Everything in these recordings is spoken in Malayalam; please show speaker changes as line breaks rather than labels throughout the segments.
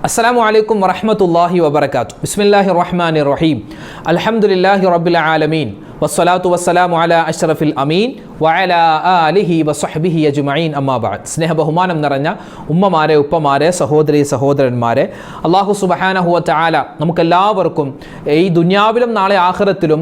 അസ്സലാമു അലൈക്കും വറഹ്മത്തുള്ളാഹി വബറകാതുഹു. ബിസ്മില്ലാഹിർ റഹ്മാനിർ റഹീം. അൽഹംദുലില്ലാഹി റബ്ബിൽ ആലമീൻ വസ്സലാത്തു വസ്സലാമു അലാ അഷ്റഫിൽ അമീൻ വഅലാ ആലിഹി വസ്വഹ്ബിഹി അജ്മഈൻ. അമ്മാ ബഅദ്. സ്നേഹബഹുമാനം നിറഞ്ഞ ഉമ്മമാരെ, ഉപ്പമാരെ, സഹോദരി സഹോദരന്മാരെ, അല്ലാഹു സുബ്ഹാനഹു വ തആല നമുക്കെല്ലാവർക്കും ഈ ദുനിയാവിലും നാളെ ആഖിറത്തിലും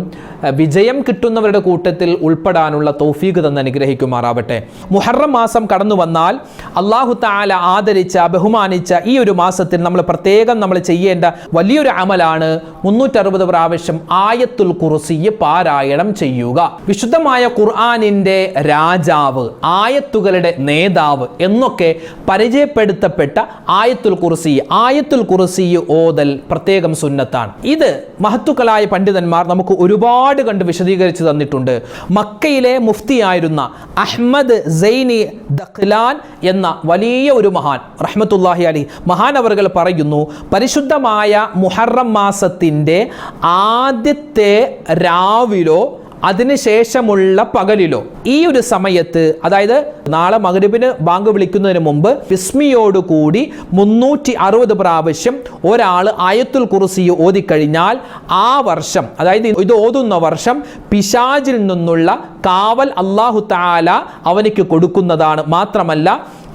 വിജയം കിട്ടുന്നവരുടെ കൂട്ടത്തിൽ ഉൾപ്പെടാനുള്ള തൗഫീഖ് തന്ന് അനുഗ്രഹിക്കുമാറാവട്ടെ. മുഹറം മാസം കടന്നു വന്നാൽ അല്ലാഹു തആല ആദരിച്ച, ബഹുമാനിച്ച ഈ ഒരു മാസത്തിൽ നമ്മൾ പ്രത്യേകം ചെയ്യേണ്ട വലിയൊരു അമലാണ് 360 പ്രാവശ്യം ആയത്തുൽ കുർസി പാരായണം ചെയ്യുക. വിശുദ്ധമായ ഖുർആനിന്റെ രാജാവ്, ആയത്തുകളുടെ നേതാവ് എന്നൊക്കെ പരിചയപ്പെടുത്തപ്പെട്ട ആയത്തുൽ കുർസി ഓതൽ പ്രത്യേകം സുന്നത്താണ്. ഇത് മഹത്തുക്കളായ പണ്ഡിതന്മാർ നമുക്ക് ഒരുപാട് കണ്ട് വിശദീകരിച്ചു തന്നിട്ടുണ്ട്. മക്കയിലെ മുഫ്തിയായിരുന്ന അഹ്മദ് സൈനി ദഖ്ലാൻ എന്ന വലിയ ഒരു മഹാൻ റഹ്മത്തുള്ളാഹി അലൈഹി മഹാൻ അവർകൾ പറയുന്നു, പരിശുദ്ധമായ മുഹറം മാസത്തിൻ്റെ ആദ്യത്തെ രാവിലോ അതിനുശേഷമുള്ള പകലിലോ ഈ ഒരു സമയത്ത്, അതായത് നാളെ മഗ്‌രിബിന് ബാങ്ക് വിളിക്കുന്നതിന് മുമ്പ് ബിസ്മിയോടുകൂടി 360 പ്രാവശ്യം ഒരാൾ ആയത്തുൽ കുർസി ഓതിക്കഴിഞ്ഞാൽ ആ വർഷം, അതായത് ഇത് ഓതുന്ന വർഷം പിശാചിൽ നിന്നുള്ള കാവൽ അല്ലാഹു തആല അവനിക്ക് കൊടുക്കുന്നതാണ്. മാത്രമല്ല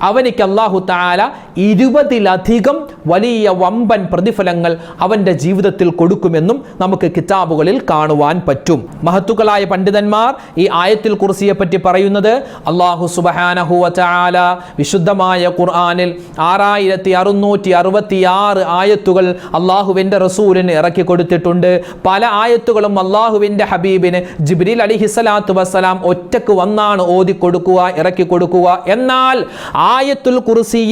അവനിക്ക് അല്ലാഹു തആല 20ലധികം വലിയ വമ്പൻ പ്രതിഫലങ്ങൾ അവൻ്റെ ജീവിതത്തിൽ കൊടുക്കുമെന്നും നമുക്ക് കിതാബുകളിൽ കാണുവാൻ പറ്റും. മഹത്തുക്കളായ പണ്ഡിതന്മാർ ഈ ആയത്തുൽ കുർസിയെ പറ്റി പറയുന്നത്, അല്ലാഹു സുബ്ഹാനഹു വ തആല വിശുദ്ധമായ ഖുർആനിൽ 6666 ആയത്തുകൾ അല്ലാഹുവിൻ്റെ റസൂലിന് ഇറക്കി കൊടുത്തിട്ടുണ്ട്. പല ആയത്തുകളും അല്ലാഹുവിൻ്റെ ഹബീബിന് ജിബ്രീൽ അലൈഹിസ്സലാത്തു വസ്സലാം ഒറ്റക്ക് വന്നാണ് ഓതി കൊടുക്കുക, ഇറക്കി കൊടുക്കുക. എന്നാൽ ആയത്തുൽ കുർസി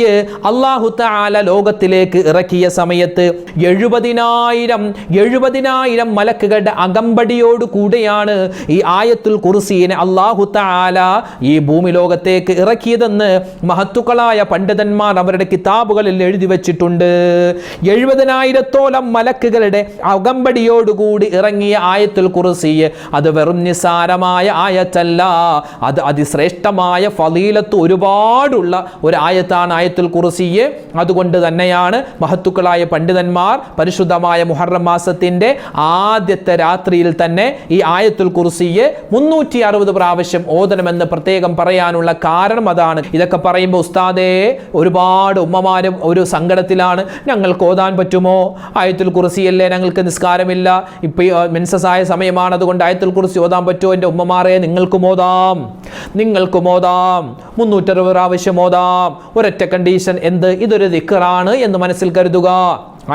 അല്ലാഹു തആല ലോകത്തിലേക്ക് ഇറക്കിയ സമയത്ത് 70,000 മലക്കുകളുടെ അകമ്പടിയോട് കൂടെയാണ് ഈ ആയത്തുൽ കുർസിയെ അല്ലാഹു തആല ഈ ഭൂമി ലോകത്തേക്ക് ഇറക്കിയതെന്ന് മഹത്തുക്കളായ പണ്ഡിതന്മാർ അവരുടെ കിതാബുകളിൽ എഴുതി വെച്ചിട്ടുണ്ട്. 70,000 മലക്കുകളുടെ അകമ്പടിയോടുകൂടി ഇറങ്ങിയ ആയത്തുൽ കുർസി അത് വെറും നിസ്സാരമായ ആയത്തല്ല, അത് അതിശ്രേഷ്ഠമായ ഫളീലത്ത് ഒരുപാടുള്ള ഒരു ആയത്താണ് ആയത്തുൽ കുർസി. അതുകൊണ്ട് തന്നെയാണ് മഹത്തുക്കളായ പണ്ഡിതന്മാർ പരിശുദ്ധമായ മുഹറം മാസത്തിന്റെ ആദ്യത്തെ രാത്രിയിൽ തന്നെ ഈ ആയത്തുൽ കുർസി 360 പ്രാവശ്യം ഓതണമെന്ന് പ്രത്യേകം പറയാനുള്ള കാരണം അതാണ്. ഇതൊക്കെ പറയുമ്പോൾ ഉസ്താദേ, ഒരുപാട് ഉമ്മമാരും ഒരു സങ്കടത്തിലാണ്, ഞങ്ങൾക്ക് ഓതാൻ പറ്റുമോ? ആയത്തുൽ കുർസി അല്ലേ, ഞങ്ങൾക്ക് നിസ്കാരമില്ല, ഇപ്പൊ മെൻസസായ സമയമാണ്, അതുകൊണ്ട് ആയത്തുൽ കുർസി ഓതാൻ പറ്റുമോ? എൻ്റെ ഉമ്മമാരെ, നിങ്ങൾക്കും ഓതാം 360 പ്രാവശ്യം ഓതാം. ഒരൊറ്റ കണ്ടീഷൻ, എന്ത്? ഇതൊരു ദിക്റാണ് എന്ന് മനസ്സിൽ കരുതുക.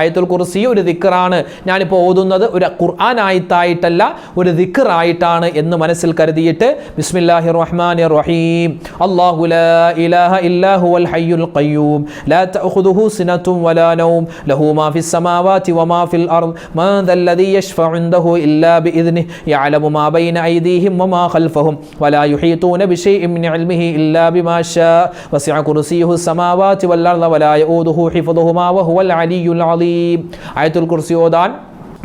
ആയത്തുൽ കുർസി ഒരു ദിക്റാണ്. ഞാനിപ്പോൾ ഓതുന്നത് ഒരു ഖുർആൻ ആയത്തായിട്ടല്ല, ഒരു ദിക്റായിട്ടാണ് എന്ന് മനസ്സിൽ കരുതിയിട്ട് ബിസ്മില്ലാഹിർ റഹ്മാനിർ റഹീം. അല്ലാഹു ലാ ഇലാഹ ഇല്ലാ ഹുവൽ ഹയ്യുൽ ഖയ്യൂം ലാ തഅഖുദുഹു സിനത്തുൻ വലാ നൗം ലഹു മാ ഫിസ് സമാവാതി വമാ ഫിൽ അർദ് മാ ദല്ലദീ യശ്ഫഉ ഇൻദഹു ഇല്ലാ ബിഇദ്നിഹി യഅലമു മാ ബൈന ഐദീഹിം വമാ ഖൽഫഹും വലാ യുഹീതൂന ബിശൈഇൻ മിൻ ഇൽമിഹി ഇല്ലാ ബിമാ ശാ വസിഅ കുർസിയുഹു സമാവാതി വൽ അർദ വലാ യഊദുഹു ഹിഫ്ദുഹുമാ വഹുവൽ അലിയ്യുൽ അലീം. ആയത്തുൽ കുർസി ഓതാൻ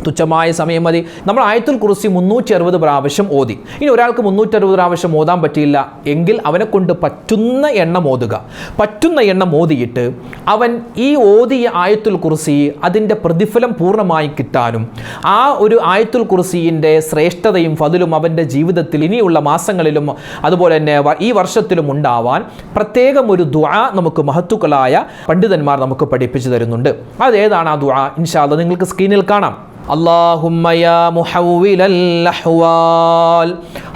തുച്ഛമായ സമയം മതി. നമ്മൾ ആയത്തുൽ കുർസി 360 പ്രാവശ്യം ഓതി. ഇനി ഒരാൾക്ക് 360 പ്രാവശ്യം ഓതാൻ പറ്റിയില്ല എങ്കിൽ അവനെ കൊണ്ട് പറ്റുന്ന എണ്ണം ഓതുക. പറ്റുന്ന എണ്ണം ഓതിയിട്ട് അവൻ ഈ ഓതിയ ആയത്തുൽ കുർസി അതിൻ്റെ പ്രതിഫലം പൂർണ്ണമായി കിട്ടാനും ആ ഒരു ആയത്തുൽ കുർസിൻ്റെ ശ്രേഷ്ഠതയും ഫദിലും അവൻ്റെ ജീവിതത്തിൽ ഇനിയുള്ള മാസങ്ങളിലും അതുപോലെ തന്നെ ഈ വർഷത്തിലും ഉണ്ടാവാൻ പ്രത്യേകം ഒരു ദുആ നമുക്ക് മഹത്തുക്കളായ പണ്ഡിതന്മാർ നമുക്ക് പഠിപ്പിച്ചു തരുന്നുണ്ട്. അതേതാണ് ആ ദുആ? ഇൻഷാ അല്ലാഹ് നിങ്ങൾക്ക് സ്ക്രീനിൽ കാണാം. اللهم يا محول الأحوال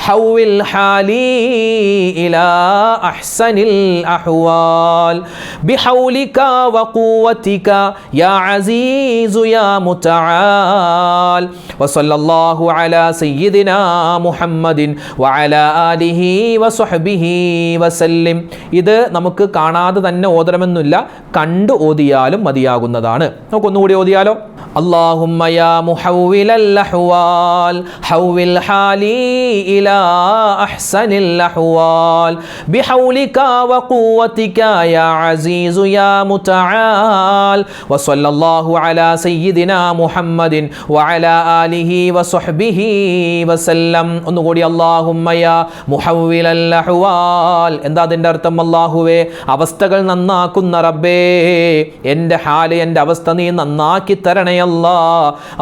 حول حالي إلى أحسن الأحوال بحولك وقوتك يا عزيز يا متعال وصلى الله على سيدنا محمد وعلى آله وصحبه وسلم. ഇത് നമുക്ക് കാണാതെ തന്നെ ഓതണമെന്നില്ല, കണ്ടു ഓതിയാലും മതിയാകുന്നതാണ്. നമുക്കൊന്നുകൂടി ഓതിയാലോ? اللهم يا محول الأحوال حول حالي إلى ഇലാ അഹ്സനിൽ അഹ്വാൽ ബിഹൗലിക വഖുവതിക യാ അസീസു യാ മുതആൽ വസല്ലല്ലാഹു അലാ സയ്യിദിനാ മുഹമ്മദിൻ വഅലാ ആലിഹി വസ്വഹ്ബിഹി വസല്ലം. ഒന്നുകൂടി അല്ലാഹുമ്മ യാ മുഹവ്വിലൽ അഹ്വാൽ. എന്താ അതിൻ്റെ അർത്ഥം? അല്ലാഹുവേ, അവസ്ഥകൾ നന്നാക്കുന്ന റബ്ബേ, എൻ്റെ ഹാല്, എൻ്റെ അവസ്ഥ നീ നന്നാക്കി തരണേ അല്ലാ.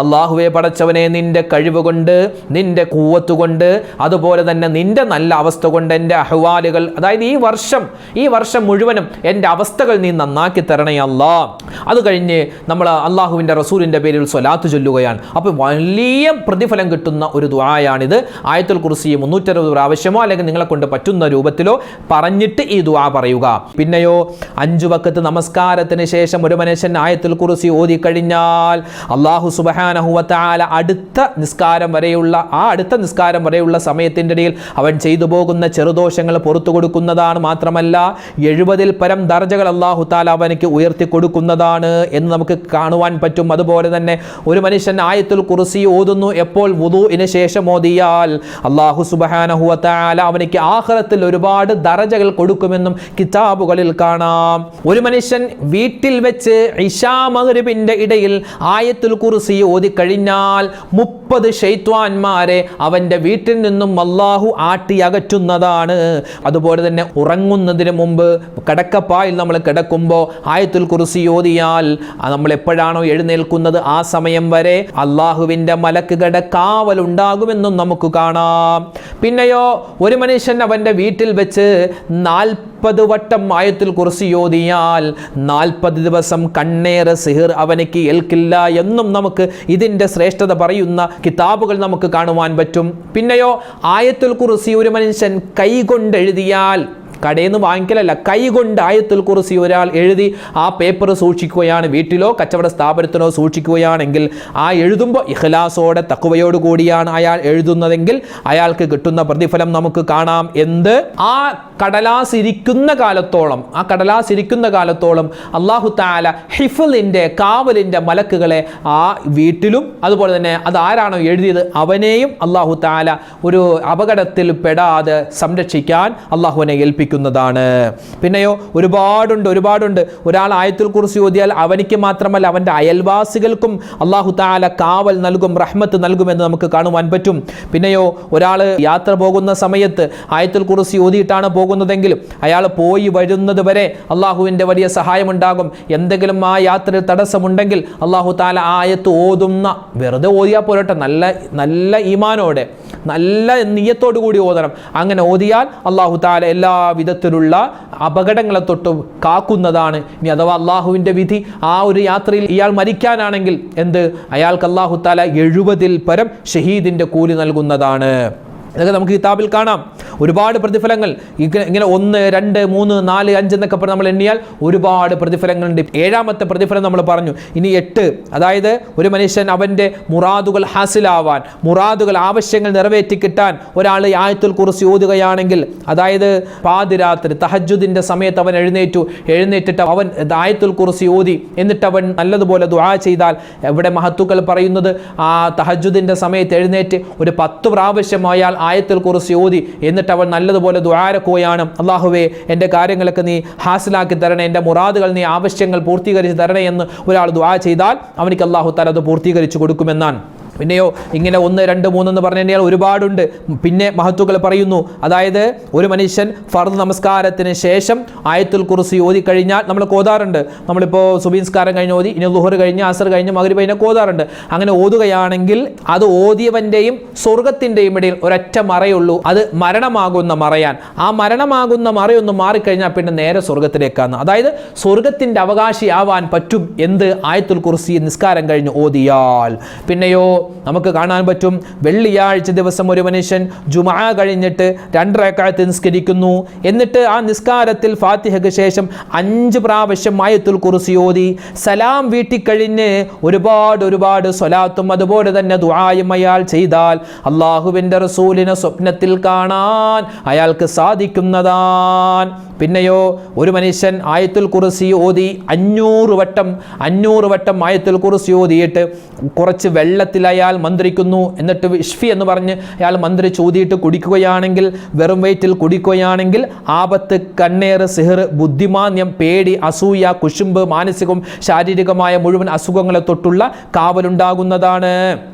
അല്ലാഹുവേ പടച്ചവനെ, നിൻ്റെ കഴിവ് കൊണ്ട്, നിൻ്റെ ഖുവ്വത്ത് കൊണ്ട്, അതുപോലെ തന്നെ നിൻ്റെ നല്ല അവസ്ഥ കൊണ്ട് എൻ്റെ അഹ്വാലുകൾ, അതായത് ഈ വർഷം മുഴുവനും എൻ്റെ അവസ്ഥകൾ നീ നന്നാക്കി തരണേ അല്ലാ. അത് കഴിഞ്ഞ് നമ്മൾ അള്ളാഹുവിൻ്റെ റസൂലിൻ്റെ പേരിൽ സ്വലാത്ത് ചൊല്ലുകയാണ്. അപ്പോൾ വലിയ പ്രതിഫലം കിട്ടുന്ന ഒരു ദുആയാണിത്. ആയത്തുൽ കുർസി 360 പ്രാവശ്യമോ അല്ലെങ്കിൽ നിങ്ങളെ കൊണ്ട് പറ്റുന്ന രൂപത്തിലോ പറഞ്ഞിട്ട് ഈ ദുആ പറയുക. പിന്നെയോ 5 വഖത്ത് നമസ്കാരത്തിന് ശേഷം ഒരു മനുഷ്യൻ ആയത്തുൽ കുർസി ഓതി കഴിഞ്ഞാൽ അല്ലാഹു സുബ്ഹാനഹു വ തആല അടുത്ത നിസ്കാരം വരെയുള്ള സമയത്തിൻ്റെ ഇടയിൽ അവൻ ചെയ്തു പോകുന്ന ചെറുദോഷങ്ങൾ പുറത്തു കൊടുക്കുന്നതാണ്. മാത്രമല്ല 70-ൽ പരം ദർജകൾ അല്ലാഹു തആല അവനക്ക് ഉയർത്തി കൊടുക്കുന്നതാണ് എന്ന് നമുക്ക് കാണുവാൻ പറ്റും. അതുപോലെ തന്നെ ഒരു മനുഷ്യൻ ആയത്തുൽ കുർസി ഓതുന്നു എപ്പോൾ? വുദൂഇന് ശേഷം ഓതിയാൽ അല്ലാഹു സുബ്ഹാനഹു വ തആല അവനക്ക് ആഖിറത്തിൽ ഒരുപാട് ദർജകൾ കൊടുക്കുമെന്നും കിതാബുകളിൽ കാണാം. ഒരു മനുഷ്യൻ വീട്ടിൽ വെച്ച് ഇശാ മഗ്രിബിന്റെ ഇടയിൽ ആയത്തുൽ കുർസി ഓതി കഴിഞ്ഞാൽ 30 ശൈത്വാന്മാരെ അവൻ്റെ വീട്ടിൽ നിന്നും അല്ലാഹു ആട്ടി അകറ്റുന്നതാണ്. അതുപോലെ തന്നെ ഉറങ്ങുന്നതിന് മുമ്പ് കിടക്കപ്പായിൽ നമ്മൾ കിടക്കുമ്പോൾ ആയത്തുൽ കുർസി ഓതിയാൽ നമ്മൾ എപ്പോഴാണോ എഴുന്നേൽക്കുന്നത് ആ സമയം വരെ അല്ലാഹുവിൻ്റെ മലക്കുകളുടെ കാവലുണ്ടാകുമെന്നും നമുക്ക് കാണാം. പിന്നെയോ ഒരു മനുഷ്യൻ അവൻ്റെ വീട്ടിൽ വെച്ച് 40 വട്ടം ആയത്തുൽ കുർസി ഓതിയാൽ 40 ദിവസം കണ്ണേറ് സിഹിർ അവനക്ക് ഏൽക്കില്ല എന്നും നമുക്ക് ഇതിൻ്റെ ശ്രേഷ്ഠത പറയുന്ന കിതാബുകൾ നമുക്ക് കാണുവാൻ പറ്റും. പിന്നെയോ ആയത്തുൽ കുർസി ഒരു മനുഷ്യൻ കൈകൊണ്ട് എഴുതിയാൽ, കടയിൽ നിന്ന് വാങ്ങിക്കലല്ല, കൈകൊണ്ട് ആയത്തുൽ കുർസി ഒരാൾ എഴുതി ആ പേപ്പർ സൂക്ഷിക്കുകയാണ്, വീട്ടിലോ കച്ചവട സ്ഥാപനത്തിനോ സൂക്ഷിക്കുകയാണെങ്കിൽ ആ എഴുതുമ്പോൾ ഇഖ്ലാസോടെ തഖ്വയോട് കൂടിയാണ് അയാൾ എഴുതുന്നതെങ്കിൽ അയാൾക്ക് കിട്ടുന്ന പ്രതിഫലം നമുക്ക് കാണാം. എന്ത്? ആ കടലാസ് ഇരിക്കുന്ന കാലത്തോളം അല്ലാഹു തആല ഹിഫ്ളിൻ്റെ, കാവലിൻ്റെ മലക്കുകളെ ആ വീട്ടിലും അതുപോലെ തന്നെ അത് ആരാണോ എഴുതിയത് അവനെയും അല്ലാഹു തആല ഒരു അപകടത്തിൽ പെടാതെ സംരക്ഷിക്കാൻ അല്ലാഹുവിനെ ഏൽപ്പിക്കും. പിന്നെയോ ഒരുപാടുണ്ട്. ഒരാൾ ആയത്തുൽ കുർസി ഓതിയാൽ അവനിക്ക് മാത്രമല്ല അവൻ്റെ അയൽവാസികൾക്കും അല്ലാഹു തആല കാവൽ നൽകും, റഹ്മത്ത് നൽകുമെന്ന് നമുക്ക് കാണുവാൻ പറ്റും. പിന്നെയോ ഒരാൾ യാത്ര പോകുന്ന സമയത്ത് ആയത്തുൽ കുർസി ഓതിയിട്ടാണ് പോകുന്നതെങ്കിൽ അയാൾ പോയി വരുന്നത് വരെ അല്ലാഹുവിൻ്റെ വലിയ സഹായമുണ്ടാകും. എന്തെങ്കിലും ആ യാത്രയിൽ തടസ്സമുണ്ടെങ്കിൽ അല്ലാഹു തആല ആയത്ത് ഓതുന്ന, വെറുതെ ഓതിയാൽ പോരട്ടെ, നല്ല ഈമാനോടെ നല്ല നിയ്യത്തോടു കൂടി ഓതണം. അങ്ങനെ ഓതിയാൽ അല്ലാഹു തആല എല്ലാ വിധത്തിലുള്ള അപകടങ്ങളെ തൊട്ടും കാക്കുന്നതാണ്. ഇനി അഥവാ അള്ളാഹുവിൻ്റെ വിധി ആ ഒരു യാത്രയിൽ ഇയാൾ മരിക്കാനാണെങ്കിൽ അയാൾക്ക് അല്ലാഹു തആല 70-ൽ പരം ഷഹീദിൻ്റെ കൂലി നൽകുന്നതാണ്. ഇതൊക്കെ നമുക്ക് കിതാബിൽ കാണാം. ഒരുപാട് പ്രതിഫലങ്ങൾ ഇങ്ങനെ 1, 2, 3, 4, 5 എന്നൊക്കെ പറഞ്ഞ് നമ്മൾ എണ്ണിയാൽ ഒരുപാട് പ്രതിഫലങ്ങളുണ്ട്. 7ാമത്തെ പ്രതിഫലം നമ്മൾ പറഞ്ഞു. ഇനി 8, അതായത് ഒരു മനുഷ്യൻ അവൻ്റെ മുറാദുകൾ ഹാസിലാവാൻ, മുറാദുകൾ ആവശ്യങ്ങൾ നിറവേറ്റി കിട്ടാൻ ഒരാൾ ആയത്തുൽ കുർസി ഓതുകയാണെങ്കിൽ, അതായത് പാതിരാത്രി തഹജ്ജുദിൻ്റെ സമയത്ത് അവൻ എഴുന്നേറ്റിട്ട് അവൻ ആയത്തുൽ കുർസി ഓതി എന്നിട്ട് അവൻ നല്ലതുപോലെ ദുആ ചെയ്താൽ, ഇവിടെ മഹത്തുക്കൾ പറയുന്നത് ആ തഹജ്ജുദിൻ്റെ സമയത്ത് എഴുന്നേറ്റ് ഒരു 10 പ്രാവശ്യം അയാൾ ആയത്തുൽ കുർസി ഓതി എന്നിട്ട് അവൻ നല്ലതുപോലെ ദുആരക്കുകയാണ്, അല്ലാഹുവേ എൻ്റെ കാര്യങ്ങളൊക്കെ നീ ഹാസിലാക്കി തരണേ, എൻ്റെ മുറാദുകൾ നീ ആവശ്യങ്ങൾ പൂർത്തീകരിച്ച് തരണേ എന്ന് ഒരാൾ ദുആ ചെയ്താൽ അവനിക്ക് അല്ലാഹു തആല അത് പൂർത്തീകരിച്ചു കൊടുക്കുമെന്നാണ്. പിന്നെയോ ഇങ്ങനെ 1, 2, 3 എന്ന് പറഞ്ഞു കഴിഞ്ഞാൽ ഒരുപാടുണ്ട്. പിന്നെ മഹത്തുക്കൾ പറയുന്നു, അതായത് ഒരു മനുഷ്യൻ ഫർദ് നമസ്കാരത്തിന് ശേഷം ആയത്തുൽ കുർസി ഓതി കഴിഞ്ഞാൽ നമ്മൾ ഓതാറുണ്ട്. നമ്മളിപ്പോൾ സുബഹിസ്കാരം കഴിഞ്ഞ് ഓതി, ഇനി ളുഹർ കഴിഞ്ഞ്, അസർ കഴിഞ്ഞ്, മഗ്രിബ് കഴിഞ്ഞ് ഓതാറുണ്ട്. അങ്ങനെ ഓതുകയാണെങ്കിൽ അത് ഓതിയവൻ്റെയും സ്വർഗത്തിൻ്റെയും ഇടയിൽ ഒരൊറ്റ മറയുള്ളൂ, അത് മരണമാകുന്ന മറയാൻ. ആ മരണമാകുന്ന മറയൊന്ന് മാറിക്കഴിഞ്ഞാൽ പിന്നെ നേരെ സ്വർഗത്തിലേക്കാണ്. അതായത് സ്വർഗത്തിൻ്റെ അവകാശിയാവാൻ പറ്റും ആയത്തുൽ കുർസി നിസ്കാരം കഴിഞ്ഞ് ഓതിയാൽ. പിന്നെയോ നമുക്ക് കാണാൻ പറ്റും, വെള്ളിയാഴ്ച ദിവസം ഒരു മനുഷ്യൻ ജുമുഅ കഴിഞ്ഞിട്ട് 2 റക്അത്ത് നിസ്കരിക്കുന്നു. എന്നിട്ട് ആ നിസ്കാരത്തിൽ ഫാത്തിഹയ്ക്ക് ശേഷം 5 പ്രാവശ്യം ആയത്തുൽ കുർസി ഓതി സലാം വീട്ടിക്കഴിഞ്ഞ് ഒരുപാട് സ്വലാത്തും അതുപോലെ തന്നെ ദുആയും അയാൾ ചെയ്താൽ അല്ലാഹുവിൻ്റെ റസൂലിനെ സ്വപ്നത്തിൽ കാണാൻ അയാൾക്ക് സാധിക്കുന്നതാണ്. പിന്നെയോ ഒരു മനുഷ്യൻ ആയത്തുൽ കുർസി ഓതി 500 വട്ടം ആയത്തുൽ കുർസി ഓതിയിട്ട് കുറച്ച് വെള്ളത്തിൽ അയാൾ മന്ത്രിക്കുന്നു, എന്നിട്ട് ഇഷ്ഫി എന്ന് പറഞ്ഞ് അയാൾ മന്ത്രിച്ച് ഊതിയിട്ട് കുടിക്കുകയാണെങ്കിൽ, വെറും വയറ്റിൽ കുടിക്കുകയാണെങ്കിൽ ആപത്ത്, കണ്ണേറ്, സിഹർ, ബുദ്ധിമാന്യം, പേടി, അസൂയ, കുശുമ്പ്, മാനസികവും ശാരീരികമായ മുഴുവൻ അസുഖങ്ങളെ തൊട്ടുള്ള കാവലുണ്ടാകുന്നതാണ്.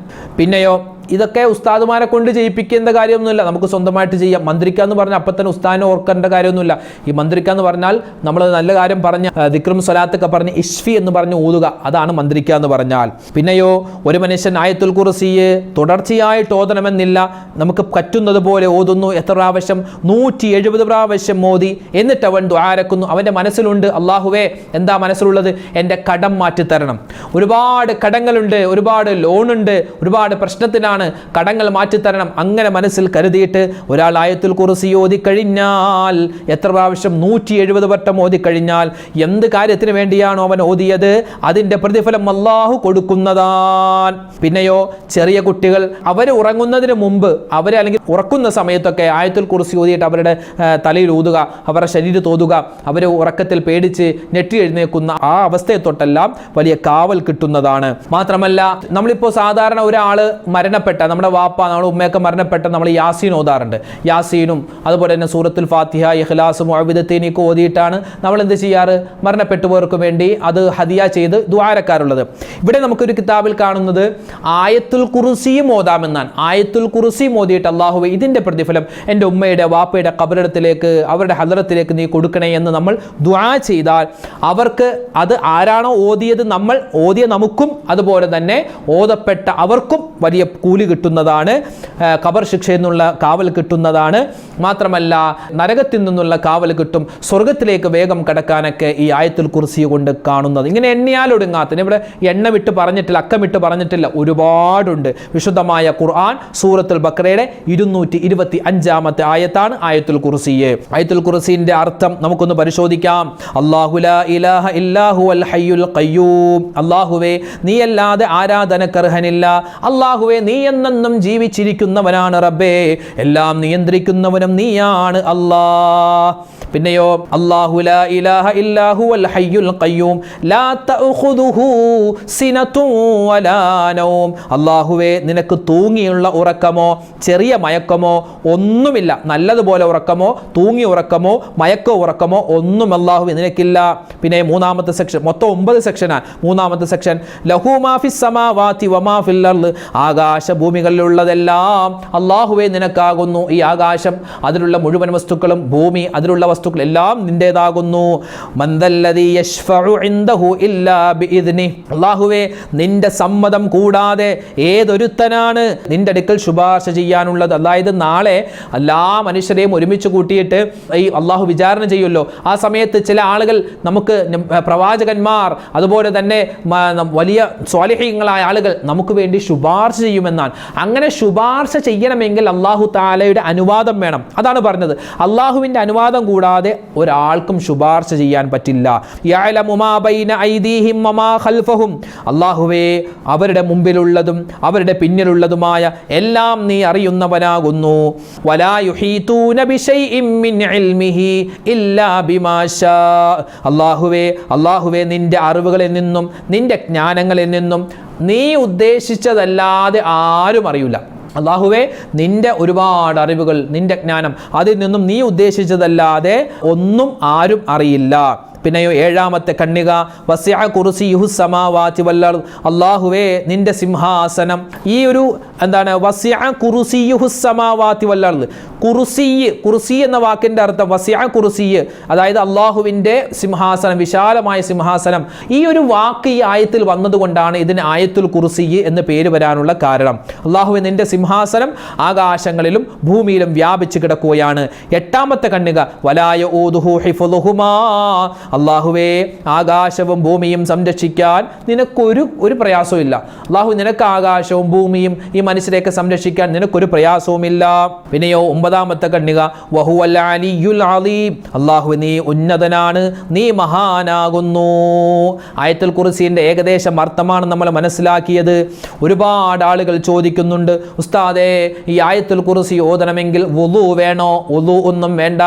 പിന്നെയോ ഇതൊക്കെ ഉസ്താദുമാരെ കൊണ്ട് ചെയ്യിപ്പിക്കേണ്ട കാര്യമൊന്നുമില്ല, നമുക്ക് സ്വന്തമായിട്ട് ചെയ്യാം. മന്ത്രിക്കുക എന്ന് പറഞ്ഞാൽ അപ്പം തന്നെ ഉസ്താദിനെ ഓർക്കേണ്ട കാര്യമൊന്നുമില്ല. ഈ മന്ത്രിക്കുക എന്ന് പറഞ്ഞാൽ നമ്മൾ നല്ല കാര്യം പറഞ്ഞ് ദിക്റും സ്വലാത്തൊക്കെ പറഞ്ഞ് ഇഷ്ഫി എന്ന് പറഞ്ഞ് ഊതുക, അതാണ് മന്ത്രിക്കുക എന്ന് പറഞ്ഞാൽ. പിന്നെയോ ഒരു മനുഷ്യൻ ആയത്തുൽ കുർസിയെ തുടർച്ചയായിട്ട് ഓതണമെന്നില്ല, നമുക്ക് പറ്റുന്നത് പോലെ ഓതുന്നു. എത്ര പ്രാവശ്യം? 170 പ്രാവശ്യം ഓതി. എന്നിട്ട് അവൻ ദുആരക്കുന്നു. അവൻ്റെ മനസ്സിലുണ്ട്, അള്ളാഹുവേ, എന്താ മനസ്സിലുള്ളത്? എൻ്റെ കടം മാറ്റിത്തരണം. ഒരുപാട് കടങ്ങളുണ്ട്, ഒരുപാട് ലോണുണ്ട്, ഒരുപാട് പ്രശ്നത്തിനാണ്, കടങ്ങൾ മാറ്റിത്തരണം. അങ്ങനെ മനസ്സിൽ കരുതിയിട്ട് ഒരാൾ ആയത്തുൽ കുർസി ഓതിക്കഴിഞ്ഞാൽ, എത്ര പ്രാവശ്യം? 170 വട്ടം ഓതിക്കഴിഞ്ഞാൽ എന്ത് കാര്യത്തിന് വേണ്ടിയാണോ അവൻ ഓതിയത് അതിൻ്റെ പ്രതിഫലം അല്ലാഹു കൊടുക്കുന്നതാണ്. പിന്നെയോ ചെറിയ കുട്ടികൾ അവർ ഉറങ്ങുന്നതിന് മുമ്പ്, അവരെ അല്ലെങ്കിൽ ഉറക്കുന്ന സമയത്തൊക്കെ ആയത്തുൽ കുർസി ഓതിയിട്ട് അവരുടെ തലയിൽ ഊതുക, അവരുടെ ശരീരത്തിൽ ഓതുക. അവർ ഉറക്കത്തിൽ പേടിച്ച് ഞെട്ടി എഴുന്നേൽക്കുന്ന ആ അവസ്ഥയെ തൊട്ടെല്ലാം വലിയ കാവൽ കിട്ടുന്നതാണ്. മാത്രമല്ല, നമ്മളിപ്പോൾ സാധാരണ ഒരാൾ മരണപ്പെട്ട, നമ്മുടെ വാപ്പ, നമ്മുടെ ഉമ്മയൊക്കെ മരണപ്പെട്ട, നമ്മൾ യാസീൻ ഓതാറുണ്ട്. യാസീനും അതുപോലെ തന്നെ സൂറത്തുൽ ഫാത്തിഹ, ഇഖ്ലാസും മുഅവ്വിദത്തൈനിയൊക്കെ ഓതിയിട്ടാണ് നമ്മൾ എന്ത് ചെയ്യാറ്? മരണപ്പെട്ടുപോർക്ക് വേണ്ടി അത് ഹദിയ ചെയ്ത് ദുആരക്കാറുള്ളത്. ഇവിടെ നമുക്കൊരു കിതാബിൽ കാണുന്നത് ആയത്തുൽ കുർസിയും ഓതാമെന്നാണ്. ആയത്തുൽ കുർസിയും ഓതിയിട്ട് അല്ലാഹുവേ, ഇതിൻ്റെ പ്രതിഫലം എൻ്റെ ഉമ്മയുടെ വാപ്പയുടെ ഖബറിടത്തിലേക്ക്, അവരുടെ ഹദ്റത്തിലേക്ക് നീ കൊടുക്കണേ എന്ന് നമ്മൾ ദുആ ചെയ്താൽ അവർക്ക്, അത് ആരാണോ ഓതിയത്, നമ്മൾ ഓതിയ നമുക്കും അതുപോലെ തന്നെ ഓതപ്പെട്ട അവർക്കും വലിയ കൂലി കിട്ടുന്നതാണ്. ഖബർ ശിക്ഷയിൽ നിന്നുള്ള കാവൽ കിട്ടുന്നതാണ്. മാത്രമല്ല നരകത്തിൽ നിന്നുള്ള കാവൽ കിട്ടും. സ്വർഗത്തിലേക്ക് വേഗം കടക്കാനൊക്കെ ഈ ആയത്തുൽ കുർസി കൊണ്ട് കാണുന്നത്. ഇങ്ങനെ എണ്ണിയാലൊടുങ്ങാത്ത, ഇവിടെ എണ്ണ വിട്ട് പറഞ്ഞിട്ടില്ല, അക്കമിട്ട് പറഞ്ഞിട്ടില്ല, ഒരുപാടുണ്ട്. വിശുദ്ധമായ ഖുർആൻ സൂറത്തുൽ ബഖറയുടെ 225 ആയത്താണ് ആയത്തുൽ കുർസി. ആയത്തുൽ കുർസിന്റെ അർത്ഥം നമുക്കൊന്ന് പരിശോധിക്കാം. അല്ലാഹു ലാ ഇലാഹ ഇല്ലാ ഹുവൽ ഹയ്യുൽ ഖയ്യൂം. അല്ലാഹുവേ, നീയല്ലാതെ ആരാധനക്കർഹനില്ല. അല്ലാഹുവേ, നീ എന്നെന്നും ജീവിച്ചിരിക്കുന്നവനാണ് റബ്ബേ, എല്ലാം നിയന്ത്രിക്കുന്നവനും നീയാണ് അല്ലാഹ്. പിന്നെയോ അല്ലാഹു ലാ ഇലാഹ ഇല്ലാ ഹുവൽ ഹയ്യുൽ ഖയ്യൂം ലാ തഅഖുദുഹു സിനതുൻ വലാ നൗം. അല്ലാഹുവേ, നിനക്ക് തൂങ്ങിയുള്ള ഉറക്കമോ ചെറിയ മയക്കമോ ഒന്നുമില്ല. നല്ലതുപോലെ ഉറക്കമോ തൂങ്ങി ഉറക്കമോ മയക്കോ ഉറക്കമോ ഒന്നും അല്ലാഹുവേ നിനക്കില്ല. പിന്നെ മൂന്നാമത്തെ സെക്ഷൻ, മൊത്തം 9 സെക്ഷനാണ്. മൂന്നാമത്തെ സെക്ഷൻ ലഹു മാ ഫിസ് സമാവാതി വമാ ഫിൽ അർള്. ആകാശ ഭൂമികളിലുള്ളതെല്ലാം അല്ലാഹുവേ നിനക്കാകുന്നു. ഈ ആകാശം, അതിലുള്ള മുഴുവൻ വസ്തുക്കളും, ഭൂമി, അതിലുള്ള വസ്തുക്കൾ എല്ലാം നിന്റേതാകുന്നു. മന്ദല്ലദീ യശ്ഫഉ ഇൻദഹു ഇല്ലാ ബിഇദ്നി. അല്ലാഹുവേ, നിന്റെ സമ്മതം കൂടാതെ ഏതൊരുത്തനാണ് നിന്റെ അടുക്കൽ ശുപാർശ ചെയ്യാനുള്ളത്? അതായത് നാളെ എല്ലാ മനുഷ്യരെയും ഒരുമിച്ച് കൂട്ടിയിട്ട് ഈ അല്ലാഹു വിചാരണ ചെയ്യുമല്ലോ. ആ സമയത്ത് ചില ആളുകൾ, നമുക്ക് പ്രവാചകന്മാർ, അതുപോലെ തന്നെ വലിയ സ്വാലിഹീങ്ങളായ ആളുകൾ നമുക്ക് വേണ്ടി ശുപാർശ ചെയ്യുമെന്നാണ്. അങ്ങനെ ശുപാർശ ചെയ്യണമെങ്കിൽ അല്ലാഹു തആലയുടെ അനുവാദം വേണം. അതാണ് പറഞ്ഞത്, അല്ലാഹുവിൻ്റെ അനുവാദം കൂടാതെ ഒരാൾക്കും ശുപാർശ ചെയ്യാൻ പറ്റില്ല. യഅലമു മാ ബൈന ഐദീഹിം വമാ ഖൽഫഹും. അല്ലാഹുവേ, അവരുടെ മുമ്പിലുള്ളതും അവരുടെ പിന്നിലുള്ളതുമായ എല്ലാം നീ അറിയുന്നവനാകുന്നു. വലാ യുഹീതൂന ബിശൈഇൻ മിൻ ഇൽമിഹി ഇല്ലാ ബിമാ ശാ. അല്ലാഹുവേ, നിന്റെ അറിവുകളിൽ നിന്നും നിന്റെ ജ്ഞാനങ്ങളിൽ നിന്നും നീ ഉദ്ദേശിച്ചതല്ലാതെ ആരും അറിയില്ല. അല്ലാഹുവേ, നിന്റെ ഒരുപാട് അറിവുകൾ, നിന്റെ ജ്ഞാനം, അതിൽ നിന്നും നീ ഉദ്ദേശിച്ചതല്ലാതെ ഒന്നും ആരും അറിയില്ല. പിന്നെയോ 7ാമത്തെ ഖണ്ഡിക വസിഅ കുർസിയുഹു സമാവാതി വൽ അർദ്. അല്ലാഹുവേ, നിന്റെ സിംഹാസനം, ഈ ഒരു എന്താണ് വസിഅ കുർസിയുഹു സമാവാതി വൽ അർദ്. കുർസി എന്ന വാക്കിൻ്റെ അർത്ഥം വസിഅ കുർസി, അതായത് അല്ലാഹുവിൻ്റെ സിംഹാസനം, വിശാലമായ സിംഹാസനം. ഈ ഒരു വാക്ക് ഈ ആയത്തിൽ വന്നതുകൊണ്ടാണ് ഇതിന് ആയത്തുൽ കുർസി എന്ന് പേര് വരാനുള്ള കാരണം. അല്ലാഹുവേ, നിന്റെ സിംഹാസനം ആകാശങ്ങളിലും ഭൂമിയിലും വ്യാപിച്ചു കിടക്കുകയാണ്. 8ാമത്തെ ഖണ്ഡിക വലാ യഊദുഹു ഹിഫ്ളുഹുമാ. അല്ലാഹുവേ, ആകാശവും ഭൂമിയും സംരക്ഷിക്കാൻ നിനക്കൊരു പ്രയാസവും ഇല്ല. അല്ലാഹു, നിനക്ക് ആകാശവും ഭൂമിയും ഈ മനുഷ്യരെയൊക്കെ സംരക്ഷിക്കാൻ നിനക്കൊരു പ്രയാസവുമില്ല. പിന്നെയോ 9ാമത്തെ ഖണ്ഡിക വഹുവൽ അലിയുൽ അലീം. അല്ലാഹു, നീ ഉന്നതനാണ്, നീ മഹാനാകുന്നു. ആയത്തുൽ കുർസിന്റെ ഏകദേശം അർത്ഥമാണ് നമ്മൾ മനസ്സിലാക്കിയത്. ഒരുപാട് ആളുകൾ ചോദിക്കുന്നുണ്ട്, ഉസ്താദേ, ഈ ആയത്തുൽ കുർസി ഓതണമെങ്കിൽ വുളു വേണോ? വുളു ഒന്നും വേണ്ട.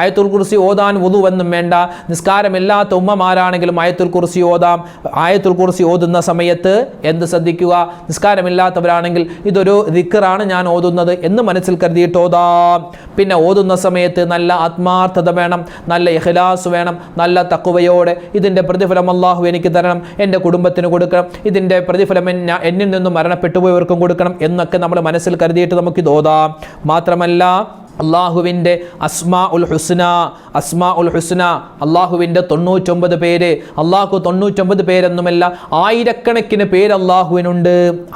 ആയത്തുൽ കുർസി ഓതാൻ വുളു ഒന്നും വേണ്ട. നിസ്കാര നിസ്കാരമില്ലാത്ത ഉമ്മമാരാണെങ്കിലും ആയത്തുൽ കുർസി ഓതാം. ആയത്തുൽ കുർസി ഓതുന്ന സമയത്ത് എന്ത് ശ്രദ്ധിക്കുക, നിസ്കാരമില്ലാത്തവരാണെങ്കിൽ ഇതൊരു ദിക്റാണ് ഞാൻ ഓതുന്നത് എന്ന് മനസ്സിൽ കരുതിയിട്ട് ഓതാം. പിന്നെ ഓതുന്ന സമയത്ത് നല്ല ആത്മാർത്ഥത വേണം, നല്ല ഇഖ്ലാസ് വേണം, നല്ല തഖ്വയോടെ ഇതിൻ്റെ പ്രതിഫലം അല്ലാഹു എനിക്ക് തരണം, എൻ്റെ കുടുംബത്തിന് കൊടുക്കണം, ഇതിൻ്റെ പ്രതിഫലം എന്നിൽ നിന്നും മരണപ്പെട്ടു പോയവർക്കും കൊടുക്കണം എന്നൊക്കെ നമ്മൾ മനസ്സിൽ കരുതിയിട്ട് നമുക്കിത് ഓതാം. മാത്രമല്ല അള്ളാഹുവിൻ്റെ അസ്മാ ഉൽ ഹുസ്ന അള്ളാഹുവിൻ്റെ 99 പേര്, അള്ളാഹു 99 പേരെന്നുമല്ല ആയിരക്കണക്കിന് പേര് അള്ളാഹുവിനുണ്ട്,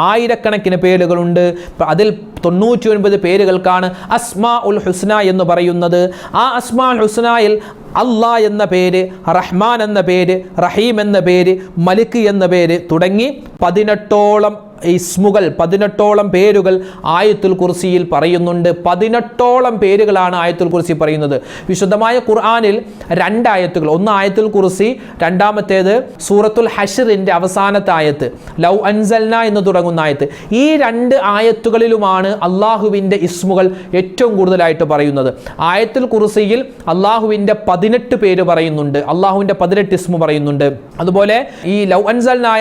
ആയിരക്കണക്കിന് പേരുകളുണ്ട്. അതിൽ 99 പേരുകൾക്കാണ് അസ്മാ ഉൽ ഹുസ്ന എന്ന് പറയുന്നത്. ആ അസ്മാ ഉൽ ഹുസ്നയിൽ അള്ളാഹ് എന്ന പേര്, റഹ്മാൻ എന്ന പേര്, റഹീം എന്ന പേര്, മലിക് എന്ന പേര് തുടങ്ങി 18ഓളം ഇസ്മുകൾ, 18ഓളം പേരുകൾ ആയത്തുൽ കുർസിയിൽ പറയുന്നുണ്ട്. 18ഓളം പേരുകളാണ് ആയത്തുൽ കുർസി പറയുന്നത്. വിശുദ്ധമായ ഖുർആനിൽ 2 ആയത്തുകൾ, ഒന്ന് ആയത്തുൽ കുർസി, രണ്ടാമത്തേത് സൂറത്തുൽ ഹശ്റിന്റെ അവസാനത്തെ ആയത്ത് ലൗ അൻസൽന എന്ന് തുടങ്ങുന്ന ആയത്ത്. ഈ 2 ആയത്തുകളിലുമാണ് അള്ളാഹുവിൻ്റെ ഇസ്മുകൾ ഏറ്റവും കൂടുതലായിട്ട് പറയുന്നത്. ആയത്തുൽ കുർസിയിൽ അള്ളാഹുവിൻ്റെ 18 പേര് പറയുന്നുണ്ട്, അള്ളാഹുവിൻ്റെ 18 ഇസ്മു പറയുന്നുണ്ട്. അതുപോലെ ഈ ലൗ അൻസൽന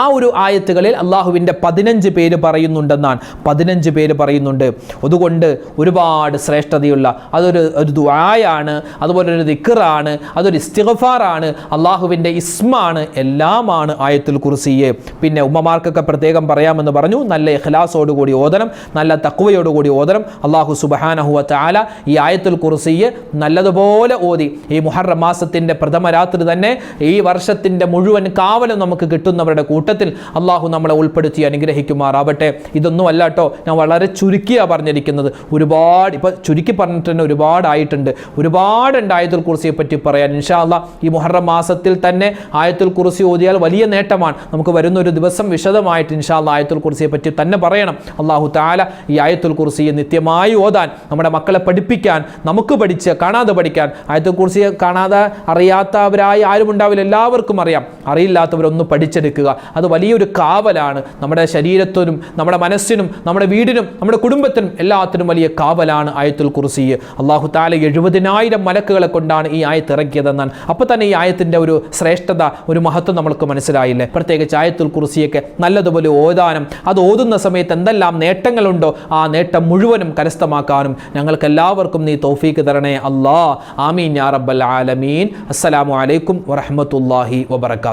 ആ ഒരു ആയത്തുകളിൽ അള്ളാഹുവിൻ്റെ 15 പേര് പറയുന്നുണ്ടെന്നാണ്, 15 പേര് പറയുന്നുണ്ട്. അതുകൊണ്ട് ഒരുപാട് ശ്രേഷ്ഠതയുള്ള അതൊരു ദുആയാണ്, അതുപോലെ ഒരു ദിക്റാണ്, അതൊരു ഇസ്തിഗ്ഫാറാണ്, അള്ളാഹുവിൻ്റെ ഇസ്മാണ്, എല്ലാമാണ് ആയത്തുൽ കുർസിയെ. പിന്നെ ഉമ്മമാർക്കൊക്കെ പ്രത്യേകം പറയാമെന്ന് പറഞ്ഞു, നല്ല ഇഖ്ലാസോടുകൂടി ഓതണം, നല്ല തഖ്വയോടുകൂടി ഓതണം. അള്ളാഹു സുബ്ഹാനഹു വ തആല ഈ ആയത്തുൽ കുർസിയെ നല്ലതുപോലെ ഓതി ഈ മുഹറം മാസത്തിൻ്റെ പ്രഥമ രാത്രി തന്നെ ഈ വർഷത്തിൻ്റെ മുഴുവൻ കാവലും നമുക്ക് കിട്ടുന്നവരുടെ കൂട്ടത്തിൽ അള്ളാഹു നമ്മളെ ഉൾപ്പെടുത്തി അനുഗ്രഹിക്കുമാറാവട്ടെ. ഇതൊന്നും അല്ല കേട്ടോ, ഞാൻ വളരെ ചുരുക്കിയാണ് പറഞ്ഞിരിക്കുന്നത്. ഒരുപാട് ഇപ്പോൾ ചുരുക്കി പറഞ്ഞിട്ട് തന്നെ ഒരുപാടായിട്ടുണ്ട്, ഒരുപാടുണ്ട് ആയത്തുൽ കുർസിയെ പറ്റി പറയാൻ. ഇൻഷാ അല്ലാഹ് ഈ മുഹറം മാസത്തിൽ തന്നെ ആയത്തുൽ കുർസി ഓതിയാൽ വലിയ നേട്ടമാണ്. നമുക്ക് വരുന്ന ഒരു ദിവസം വിശദമായിട്ട് ഇൻഷാ അല്ലാഹ് ആയത്തുൽ കുർസിയെ പറ്റി തന്നെ പറയണം. അല്ലാഹു തആല ഈ ആയത്തുൽ കുർസിയെ നിത്യമായി ഓതാൻ, നമ്മുടെ മക്കളെ പഠിപ്പിക്കാൻ, നമുക്ക് കാണാതെ പഠിക്കാൻ. ആയത്തുൽ കുർസിയെ കാണാതെ അറിയാത്തവരായി ആരും ഉണ്ടാവില്ല, എല്ലാവർക്കും അറിയാം. അറിയില്ലാത്തവരൊന്ന് പഠിച്ചെടുക്കുക. അത് വലിയൊരു കാവലാണ് നമ്മുടെ ശരീരത്തിനും നമ്മുടെ മനസ്സിനും നമ്മുടെ വീടിനും നമ്മുടെ കുടുംബത്തിനും എല്ലാത്തിനും വലിയ കാവലാണ് ആയത്തുൽ കുർസി. അല്ലാഹു തആല 70,000 മലക്കുകളെ കൊണ്ടാണ് ഈ ആയത്ത് ഇറക്കിയതെന്നാണ്. അപ്പോൾ തന്നെ ഈ ആയത്തിൻ്റെ ഒരു ശ്രേഷ്ഠത, ഒരു മഹത്വം നമ്മൾക്ക് മനസ്സിലായില്ലേ. പ്രത്യേകിച്ച് ആയത്തുൽ കുർസിയൊക്കെ നല്ലതുപോലെ ഓതാനും അത് ഓതുന്ന സമയത്ത് എന്തെല്ലാം നേട്ടങ്ങളുണ്ടോ ആ നേട്ടം മുഴുവനും കരസ്ഥമാക്കാനും ഞങ്ങൾക്ക് എല്ലാവർക്കും നീ തൗഫീക്ക് തരണേ അല്ലാ. ആമീൻ യാ റബ്ബൽ ആലമീൻ. അസ്സലാമു അലൈക്കും വറഹ്മത്തുള്ളാഹി വബറകാതുഹു.